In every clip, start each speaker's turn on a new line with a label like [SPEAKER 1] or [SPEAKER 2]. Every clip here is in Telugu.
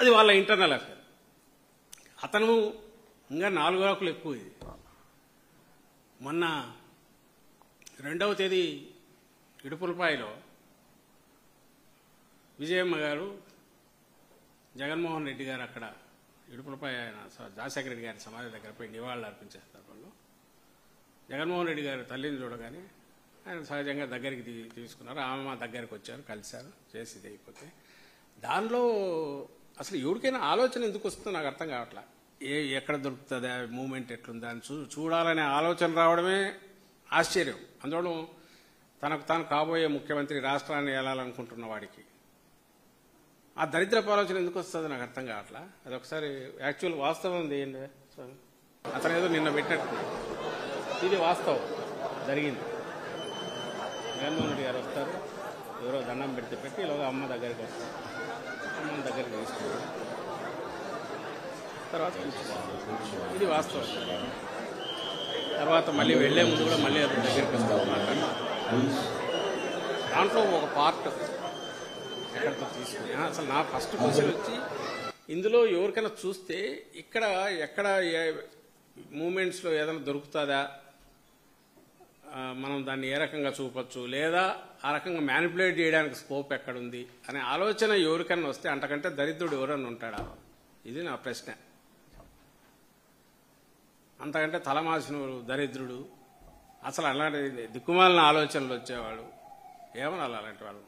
[SPEAKER 1] అది వాళ్ళ ఇంటర్నల్ అఫేర్. అతను ఇంకా 4 ఆకులు ఎక్కువ. ఇది మొన్న 2వ తేదీ ఇడుపులపాయలో విజయమ్మ గారు, జగన్మోహన్ రెడ్డి గారు అక్కడ ఇడుపులపాయ ఆయన రాజశేఖర రెడ్డి గారి సమాధి దగ్గర పోయి నివాళులు అర్పించే సందర్భంలో జగన్మోహన్ రెడ్డి గారు తల్లిని చూడగానే ఆయన సహజంగా దగ్గరికి తీసుకున్నారు. ఆమె మా దగ్గరికి వచ్చారు, కలిశారు, చేసేది అయిపోతే దానిలో అసలు ఎవరికైనా ఆలోచన ఎందుకు వస్తుందో నాకు అర్థం కావట్లా. ఎక్కడ దొరుకుతుంది, మూమెంట్ ఎట్లుంది అని చూడాలనే ఆలోచన రావడమే ఆశ్చర్యం. అందులో తనకు తాను కాబోయే ముఖ్యమంత్రి, రాష్ట్రాన్ని ఏలాలనుకుంటున్న వాడికి ఆ దరిద్రపు ఆలోచన ఎందుకు వస్తుంది నాకు అర్థం కావట్లా. అది ఒకసారి యాక్చువల్ వాస్తవం ఏంటి, అతను ఏదో నిన్న పెట్టినట్టు ఇది వాస్తవం జరిగింది. జగన్మోహన్ రెడ్డి గారు వస్తారు, ఎవరో దండం పెట్టి ఇలాగ అమ్మ దగ్గరికి వస్తారు, అమ్మ దగ్గరికి తీసుకుంటారు, తర్వాత ఇది వాస్తవం. తర్వాత మళ్ళీ వెళ్లే ముందు కూడా మళ్ళీ అతని దగ్గరికి వస్తారు. దాంట్లో ఒక పార్ట్ ఎక్కడితో తీసుకుని అసలు నా ఫస్ట్ క్వశ్చన్ వచ్చి, ఇందులో ఎవరికైనా చూస్తే ఎక్కడ మూమెంట్స్లో ఏదైనా దొరుకుతుందా, మనం దాన్ని ఏ రకంగా చూపొచ్చు, లేదా ఆ రకంగా మ్యానిపులేట్ చేయడానికి స్కోప్ ఎక్కడుంది అనే ఆలోచన ఎవరికైనా వస్తే అంతకంటే దరిద్రుడు ఎవరన్నా ఉంటాడా? ఇది నా ప్రశ్న. అంతకంటే తలమాసిన దరిద్రుడు, అసలు అలాంటి దిక్కుమాలిన ఆలోచనలు వచ్చేవాడు ఏమనాలి అలాంటి వాళ్ళు?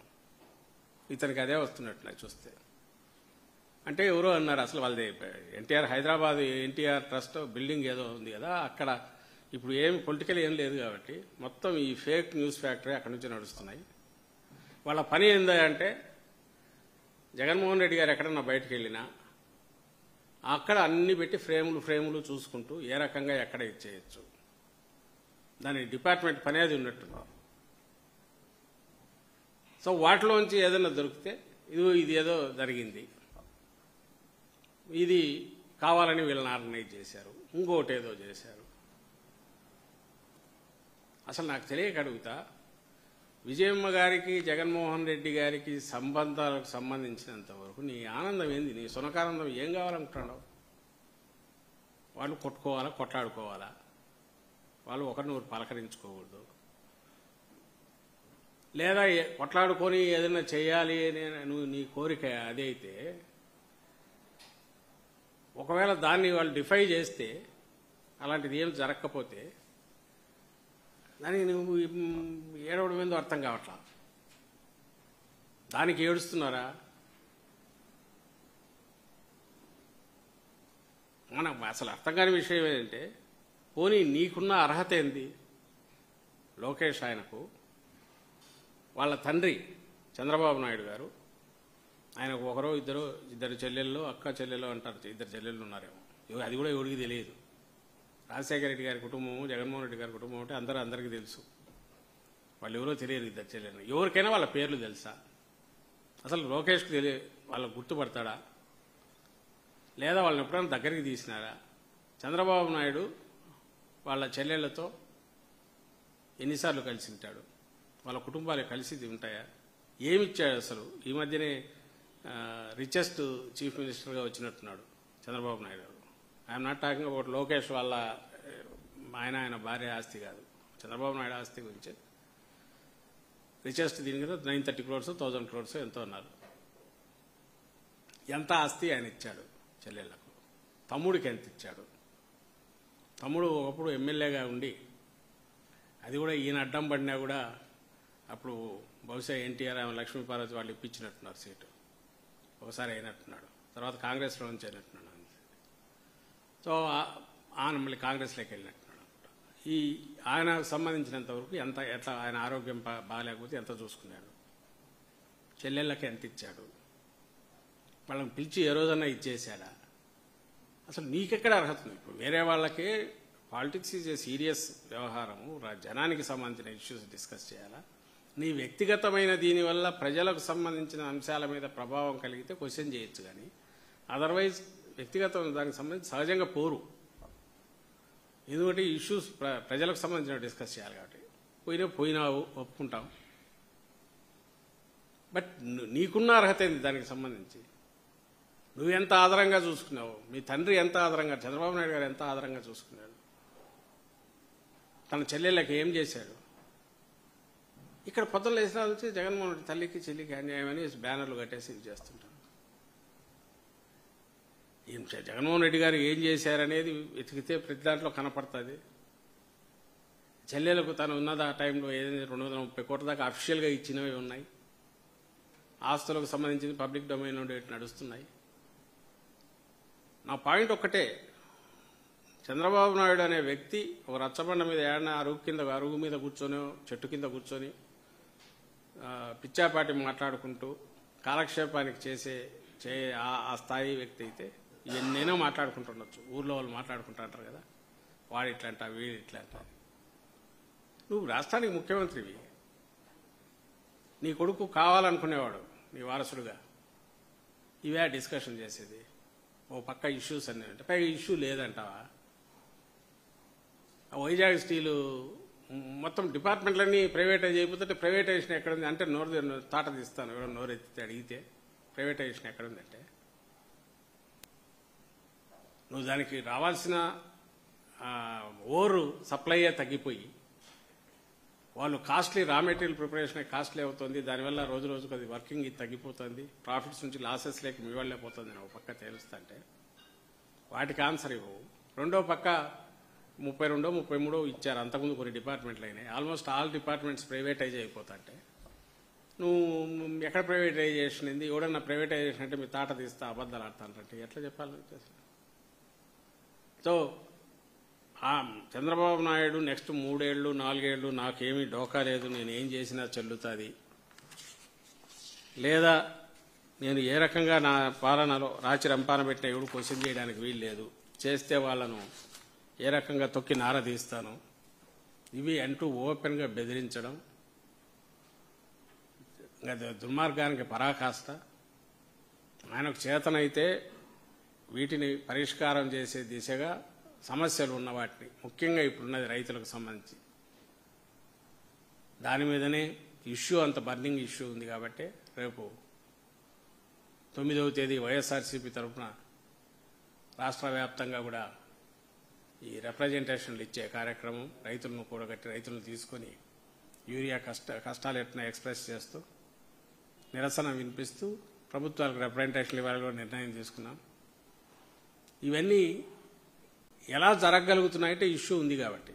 [SPEAKER 1] ఇతనికి అదే వస్తున్నట్టు నాకు చూస్తే. అంటే ఎవరో అన్నారు అసలు వాళ్ళది ఎన్టీఆర్ హైదరాబాద్ ఎన్టీఆర్ ట్రస్ట్ బిల్డింగ్ ఏదో ఉంది కదా, అక్కడ ఇప్పుడు ఏమి పొలిటికల్ ఏం లేదు కాబట్టి మొత్తం ఈ ఫేక్ న్యూస్ ఫ్యాక్టరీ అక్కడి నుంచి నడుస్తున్నాయి. వాళ్ళ పని ఏందంటే జగన్మోహన్ రెడ్డి గారు ఎక్కడన్నా బయటకు వెళ్ళినా అక్కడ అన్ని పెట్టి ఫ్రేములు చూసుకుంటూ ఏ రకంగా ఎక్కడ ఇచ్చేయచ్చు, దాని డిపార్ట్మెంట్ పని అది ఉన్నట్టున్నారు. సో వాటిలోంచి ఏదైనా దొరికితే ఇది ఏదో జరిగింది, ఇది కావాలని వీళ్ళని ఆర్గనైజ్ చేశారు, ఇంకోటి ఏదో చేశారు. అసలు నాకు తెలియక అడుగుతా, విజయమ్మ గారికి జగన్మోహన్ రెడ్డి గారికి సంబంధాలకు సంబంధించినంత వరకు నీ ఆనందం ఏంది, నీ సునకానందం ఏం కావాలనుకుంటున్నావు? వాళ్ళు కొట్టుకోవాలా, కొట్లాడుకోవాలా, వాళ్ళు ఒకరినొకరు పలకరించుకోకూడదు, లేదా కొట్లాడుకొని ఏదైనా చేయాలి అని నువ్వు నీ కోరిక అదే అయితే, ఒకవేళ దాన్ని వాళ్ళు డిఫై చేస్తే, అలాంటిది ఏం జరగకపోతే దానికి నువ్వు ఏడవడం ఏందో అర్థం కావట్లా. దానికి ఏడుస్తున్నారా? మనకు అసలు అర్థం కాని విషయం ఏంటంటే, పోనీ నీకున్న అర్హత ఏంది? లోకేష్ ఆయనకు వాళ్ళ తండ్రి చంద్రబాబు నాయుడు గారు, ఆయనకు ఇద్దరు చెల్లెళ్ళు, అక్క చెల్లెళ్ళు అంటారు, 2 చెల్లెళ్ళు ఉన్నారేమో, అది కూడా ఎవరికి తెలియదు. రాజశేఖర రెడ్డి గారి కుటుంబము, జగన్మోహన్ రెడ్డి గారి కుటుంబం అంటే అందరికీ తెలుసు. వాళ్ళు ఎవరో తెలియదు 2 చెల్లెళ్ళు. ఎవరికైనా వాళ్ళ పేర్లు తెలుసా? అసలు లోకేష్కి వాళ్ళకు గుర్తుపడతాడా? లేదా వాళ్ళని ఎప్పుడైనా దగ్గరికి తీసినారా? చంద్రబాబు నాయుడు వాళ్ళ చెల్లెళ్లతో ఎన్నిసార్లు కలిసి ఉంటాడు? వాళ్ళ కుటుంబాలు కలిసి ఉంటాయా? ఏమిచ్చాడు అసలు? ఈ మధ్యనే రిచెస్ట్ చీఫ్ మినిస్టర్గా వచ్చినట్టున్నాడు చంద్రబాబు నాయుడు గారు. I'm not talking about Lokesh వాళ్ళ ఆయన భార్య ఆస్తి కాదు, చంద్రబాబు నాయుడు ఆస్తి గురించి. రిచెస్ట్ దీని కదా 930 crores 1000 crores ఎంతో అన్నారు. ఎంత ఆస్తి ఆయన ఇచ్చాడు చెల్లెళ్లకు? తమ్ముడికి ఎంత ఇచ్చాడు? తమ్ముడు ఒకప్పుడు ఎమ్మెల్యేగా ఉండి, అది కూడా ఈయన అడ్డం పడినా కూడా అప్పుడు బహుశా ఎన్టీఆర్ లక్ష్మీపార్వతి వాళ్ళు ఇప్పించినట్టున్నారు సీటు, ఒకసారి అయినట్టున్నాడు, తర్వాత కాంగ్రెస్లో నుంచి అయినట్టున్నాడు. సో ఆయన మళ్ళీ కాంగ్రెస్లోకి వెళ్ళినట్టున్నాడు. ఈ ఆయనకు సంబంధించినంత వరకు ఎట్లా ఆయన ఆరోగ్యం బాగాలేకపోతే ఎంత చూసుకున్నాడు? చెల్లెళ్ళకి ఎంత ఇచ్చాడు? వాళ్ళని పిలిచి ఏ రోజన్నా ఇచ్చేసాడా? అసలు నీకెక్కడ అర్హత ఉంది? ఇప్పుడు వేరే వాళ్ళకే పాలిటిక్స్ ఈజ్ ఏ సీరియస్ వ్యవహారము, జనానికి సంబంధించిన ఇష్యూస్ డిస్కస్ చేయాలా? నీ వ్యక్తిగతమైన దీనివల్ల ప్రజలకు సంబంధించిన అంశాల మీద ప్రభావం కలిగితే క్వశ్చన్ చేయొచ్చు, కానీ అదర్వైజ్ వ్యక్తిగతం దానికి సంబంధించి సహజంగా పోరు. ఎందుకంటే ఇష్యూస్ ప్రజలకు సంబంధించిన డిస్కస్ చేయాలి కాబట్టి పోయినావు ఒప్పుకుంటాం. బట్ నీకున్న అర్హత ఏంది దానికి సంబంధించి? నువ్వెంత ఆదరంగా చూసుకున్నావు, మీ తండ్రి ఎంత ఆదరంగా, చంద్రబాబు నాయుడు గారు ఎంత ఆదరంగా చూసుకున్నాడు, తన చెల్లెళ్ళకి ఏం చేశాడు. ఇక్కడ పొద్దున్న లేచిన వచ్చి జగన్మోహన్ రెడ్డి తల్లికి చెల్లికి అన్యాయం అని బ్యానర్లు కట్టేసి ఇది చేస్తుంటారు. జగన్మోహన్ రెడ్డి గారు ఏం చేశారనేది వెతికితే ప్రతి దాంట్లో కనపడుతుంది. చెల్లెలకు తను ఉన్నది ఆ టైంలో ఏదైనా 230 కోట్ల దాకా అఫీషియల్గా ఇచ్చినవి ఉన్నాయి. ఆస్తులకు సంబంధించిన పబ్లిక్ డొమైన్ నుండి నడుస్తున్నాయి. నా పాయింట్ ఒక్కటే, చంద్రబాబు నాయుడు అనే వ్యక్తి ఒక రచ్చబండ మీద ఏడన్నా అరుగు మీద కూర్చొని చెట్టు కింద కూర్చొని పిచ్చాపాటి మాట్లాడుకుంటూ కాలక్షేపానికి చేసే ఆ స్థాయి వ్యక్తి అయితే ఎన్నైనా మాట్లాడుకుంటుండొచ్చు. ఊర్లో వాళ్ళు మాట్లాడుకుంటుంటారు కదా, వాడు ఇట్లంట వీడు ఇట్లంట. నువ్వు రాష్ట్రానికి ముఖ్యమంత్రివి, నీ కొడుకు కావాలనుకునేవాడు నీ వారసుడుగా, ఇవే డిస్కషన్ చేసేది. ఓ పక్క ఇష్యూస్ అన్నీ అంటే పైగా ఇష్యూ లేదంటావా? వైజాగ్ స్టీలు మొత్తం డిపార్ట్మెంట్లన్నీ ప్రైవేటైజ్ అయిపోతుంటే ప్రైవేటైజేషన్ ఎక్కడుంది అంటే తాట తీస్తాను. ఎవరో నోరెత్తితే అడిగితే ప్రైవేటైజేషన్ ఎక్కడుందంటే నువ్వు దానికి రావాల్సిన ఓరు సప్లైయే తగ్గిపోయి వాళ్ళు costly raw material preparation costly అవుతుంది. దానివల్ల రోజు రోజుకు అది వర్కింగ్ ఇది తగ్గిపోతుంది. ప్రాఫిట్స్ నుంచి లాసెస్ లేక మీ వాళ్ళే పోతుంది అని ఒక పక్క తెలుస్తుంటే వాటికి ఆన్సర్ ఇవ్వవు. రెండో పక్క 32, 33 ఇచ్చారు. అంతకుముందు కొన్ని డిపార్ట్మెంట్లు అయినాయి. ఆల్మోస్ట్ ఆల్ డిపార్ట్మెంట్స్ ప్రైవేటైజ్ అయిపోతుంటే నువ్వు ఎక్కడ ప్రైవేటైజేషన్ అయింది? ఎవడన్నా ప్రైవేటైజేషన్ అంటే మీ తాట తీస్తా అబద్ధాలు ఆడతానంటే ఎట్లా చెప్పాలి? సో చంద్రబాబు నాయుడు నెక్స్ట్ 3 ఏళ్ళు 4 ఏళ్ళు నాకేమీ డోకా లేదు, నేను ఏం చేసినా చెల్లుతుంది, లేదా నేను ఏ రకంగా నా పాలనలో రాచి రంపాన పెట్టిన ఎవడు క్వశ్చన్ చేయడానికి వీలు లేదు, చేస్తే వాళ్ళను ఏ రకంగా తొక్కి నారదీస్తాను, ఇవి అంటూ ఓపెన్గా బెదిరించడం దుర్మార్గానికి పరాకాష్ట. ఆయనకు చేతనైతే వీటిని పరిష్కారం చేసే దిశగా సమస్యలు ఉన్న వాటిని, ముఖ్యంగా ఇప్పుడున్నది రైతులకు సంబంధించి దాని మీదనే ఇష్యూ, అంత బర్నింగ్ ఇష్యూ ఉంది. కాబట్టి రేపు 9వ తేదీ వైఎస్ఆర్సీపీ తరఫున రాష్ట్ర వ్యాప్తంగా కూడా ఈ రిప్రజెంటేషన్లు ఇచ్చే కార్యక్రమం, రైతులను కూడగట్టి రైతులను తీసుకొని యూరియా కష్టాలు ఎట్లా ఎక్స్ప్రెస్ చేస్తూ నిరసన వినిపిస్తూ ప్రభుత్వాలకు రిప్రజెంటేషన్లు ఇవ్వాలని కూడా నిర్ణయం తీసుకున్నాం. ఇవన్నీ ఎలా జరగగలుగుతున్నాయంటే ఇష్యూ ఉంది కాబట్టి.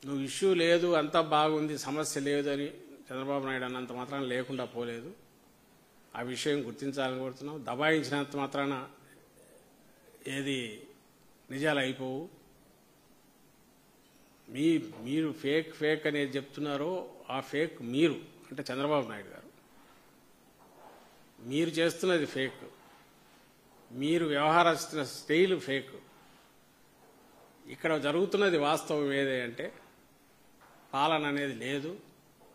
[SPEAKER 1] నువ్వు ఇష్యూ లేదు, అంతా బాగుంది, సమస్య లేదు అని చంద్రబాబు నాయుడు అన్నంత మాత్రాన లేకుండా పోలేదు. ఆ విషయం గుర్తించాలని కోరుతున్నాం. దబాయించినంత మాత్రాన ఏది నిజాలు అయిపోవు. మీరు ఫేక్ అనేది చెప్తున్నారో ఆ ఫేక్ మీరు అంటే చంద్రబాబు నాయుడు గారు, మీరు చేస్తున్నది ఫేక్, మీరు వ్యవహరిస్తున్న స్టైల్ ఫేక్. ఇక్కడ జరుగుతున్నది వాస్తవం ఏదే అంటే పాలన అనేది లేదు,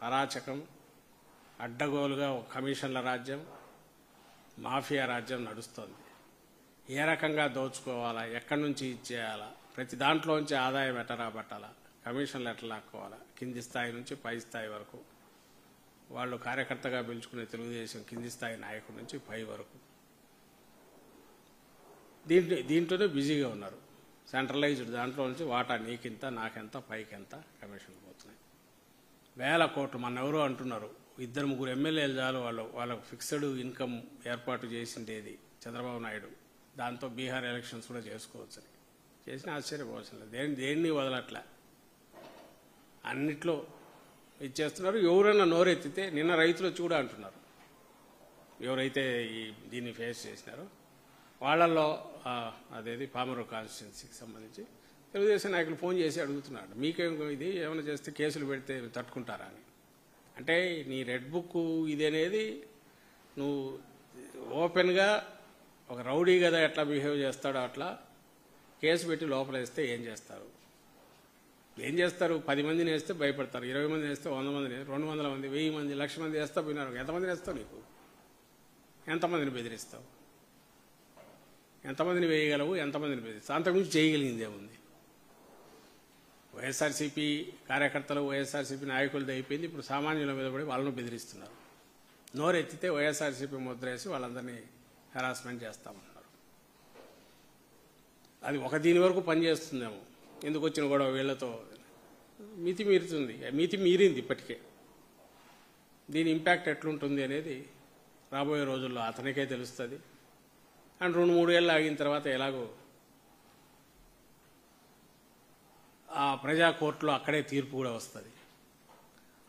[SPEAKER 1] అరాచకం, అడ్డగోలుగా ఒక కమిషన్ల రాజ్యం, మాఫియా రాజ్యం నడుస్తోంది. ఏ రకంగా దోచుకోవాలా, ఎక్కడి నుంచి ఇచ్చేయాలా, ప్రతి దాంట్లోంచి ఆదాయం ఎట్లా రాబట్టాలా, కమిషన్లు ఎట్లా లాక్కోవాలా, కింది స్థాయి నుంచి పై స్థాయి వరకు, వాళ్ళు కార్యకర్తగా పిలుచుకునే తెలుగుదేశం కింది స్థాయి నాయకుడి నుంచి పై వరకు దీంట్లోనే బిజీగా ఉన్నారు. సెంట్రలైజ్డ్ దాంట్లో నుంచి వాటా నీకింత నాకెంత పైకెంత కమిషన్లు పోతున్నాయి. 1000 కోట్లు. మన ఎవరో అంటున్నారు 2-3 ఎమ్మెల్యేలు చాలు వాళ్ళకు ఫిక్స్డ్ ఇన్కమ్ ఏర్పాటు చేసిండేది చంద్రబాబు నాయుడు, దాంతో బీహార్ ఎలక్షన్స్ కూడా చేసుకోవచ్చని. చేసిన ఆశ్చర్యపోవాల్సిన లేదు. దేన్ని వదలట్లే, అన్నిట్లో ఇచ్చేస్తున్నారు. ఎవరైనా నోరెత్తితే నిన్న రైతులు వచ్చి కూడా అంటున్నారు, ఎవరైతే దీన్ని ఫేస్ చేసినారో వాళ్ళల్లో అదేది పామరు కాన్స్టిట్యున్సీకి సంబంధించి తెలుగుదేశం నాయకులు ఫోన్ చేసి అడుగుతున్నాడు, మీకేం ఇది ఏమైనా చేస్తే కేసులు పెడితే తట్టుకుంటారా అని. అంటే నీ రెడ్ బుక్ ఇది అనేది నువ్వు ఓపెన్గా ఒక రౌడీ కదా ఎట్లా బిహేవ్ చేస్తాడో అట్లా కేసు పెట్టి లోపలేస్తే ఏం చేస్తారు? 10 మందిని వేస్తే భయపడతారు, 20 మందిని వేస్తే 100 మందిని, 200 మంది, 1000 మంది, 1,00,000 మంది వేస్తా పోయినారు. ఎంతమందిని వేస్తావు? నీకు ఎంతమందిని బెదిరిస్తావు? ఎంతమందిని వేయగలవు? ఎంతమందిని బెదిరిస్తావు? అంతకుమించి చేయగలిగింది ఏముంది? వైఎస్ఆర్సీపీ కార్యకర్తలు, వైఎస్ఆర్సీపీ నాయకులది అయిపోయింది. ఇప్పుడు సామాన్యుల మీద పడి వాళ్ళను బెదిరిస్తున్నారు. నోరెత్తితే వైఎస్ఆర్సీపీ ముద్ర వేసి వాళ్ళందరినీ హెరాస్మెంట్ చేస్తామంటున్నారు. అది ఒక దీని వరకు పనిచేస్తుందేమో, ఎందుకు వచ్చిన గొడవ వీళ్లతో మితి మీరుతుంది, మితి మీరింది ఇప్పటికే. దీని ఇంపాక్ట్ ఎట్లుంటుంది అనేది రాబోయే రోజుల్లో అతనికే తెలుస్తుంది. అండ్ 2-3 ఏళ్ళు ఆగిన తర్వాత ఎలాగో ఆ ప్రజా కోర్టులో అక్కడే తీర్పు కూడా వస్తుంది.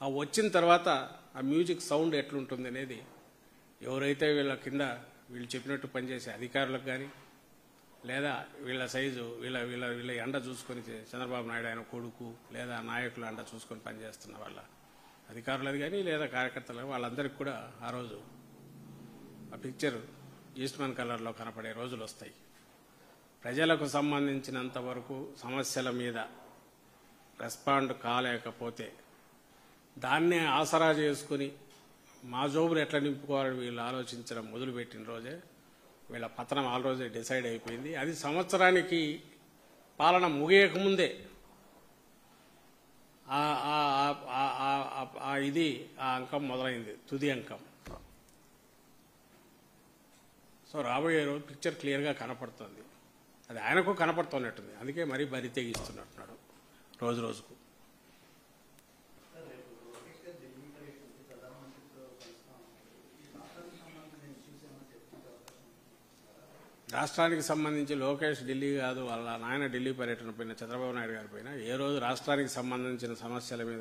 [SPEAKER 1] ఆ వచ్చిన తర్వాత ఆ మ్యూజిక్ సౌండ్ ఎట్లుంటుంది అనేది ఎవరైతే వీళ్ళ కింద వీళ్ళు చెప్పినట్టు పనిచేసే అధికారులకు కానీ, లేదా వీళ్ళ సైజు వీళ్ళ వీళ్ళ వీళ్ళ ఎండ చూసుకొని చంద్రబాబు నాయుడు ఆయన కొడుకు లేదా నాయకుల ఎండ చూసుకొని పనిచేస్తున్న వాళ్ళ అధికారులది కానీ లేదా కార్యకర్తలు వాళ్ళందరికీ కూడా ఆ రోజు ఆ పిక్చర్ ఈస్ట్మన్ కలర్లో కనపడే రోజులు వస్తాయి. ప్రజలకు సంబంధించినంత వరకు సమస్యల మీద రెస్పాండ్ కాలేకపోతే దాన్నే ఆసరా చేసుకుని మా జోబులు ఎట్లా నింపుకోవాలని వీళ్ళు ఆలోచించడం మొదలుపెట్టిన రోజే వీళ్ళ పతనం ఆ రోజే డిసైడ్ అయిపోయింది. అది సంవత్సరానికి పాలన ముగియకముందే ఇది ఆ అంకం మొదలైంది, తుది అంకం. సో రాబోయే రోజు పిక్చర్ క్లియర్గా కనపడుతుంది. అది ఆయనకు కనపడుతున్నట్టుంది, అందుకే మరీ బరి తెగిస్తున్నట్టున్నాడు రోజు రోజుకు. రాష్ట్రానికి సంబంధించి లోకేష్ ఢిల్లీ కాదు, వాళ్ళ నాయన ఢిల్లీ పర్యటన పైన, చంద్రబాబు నాయుడు గారి పైన ఏ రోజు రాష్ట్రానికి సంబంధించిన సమస్యల మీద